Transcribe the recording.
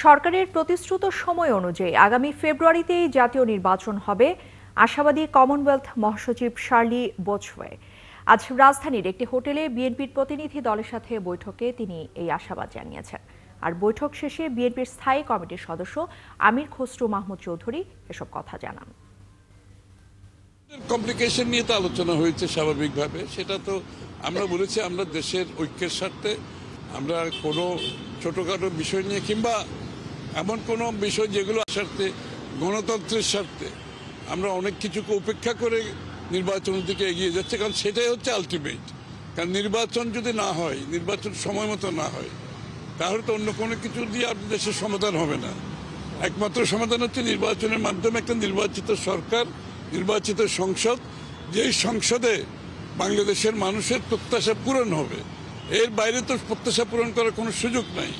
সরকারের প্রতিশ্রুত সময় অনুযায়ী আগামী ফেব্রুয়ারিতেই জাতীয় নির্বাচন হবে, আশাবাদী কমনওয়েলথ মহাসচিব শার্লি বোচওয়ে। আজ রাজধানীর একটি হোটেলে বিএনপির প্রতিনিধি দলের সাথে বৈঠকে তিনি এই আশাবাদ জানিয়েছেন। আর বৈঠক শেষে বিএনপির স্থায়ী কমিটির সদস্য আমির খসরু মাহমুদ চৌধুরী এসব কথা জানান। কমপ্লিকেশন নিয়ে তো আলোচনা হয়েছে স্বাভাবিকভাবে, সেটা তো আমরা বলেছি আমরা দেশের ঐক্যের স্বার্থে আমরা কোনো ছোটোখাটো বিষয় নিয়ে কিংবা এমন কোনো বিষয় যেগুলো স্বার্থে গণতন্ত্রের স্বার্থে আমরা অনেক কিছুকে উপেক্ষা করে নির্বাচনের দিকে এগিয়ে যাচ্ছে, কারণ সেটাই হচ্ছে আলটিমেট। কারণ নির্বাচন যদি না হয়, নির্বাচন সময় মতো না হয়, তাহলে তো অন্য কোনো কিছু দিয়ে আপনার দেশের সমাধান হবে না। একমাত্র সমাধান হচ্ছে নির্বাচনের মাধ্যমে একটা নির্বাচিত সরকার, নির্বাচিত সংসদ, যেই সংসদে বাংলাদেশের মানুষের প্রত্যাশা পূরণ হবে। এর বাইরে তো প্রত্যাশা পূরণ করার কোনো সুযোগ নাই।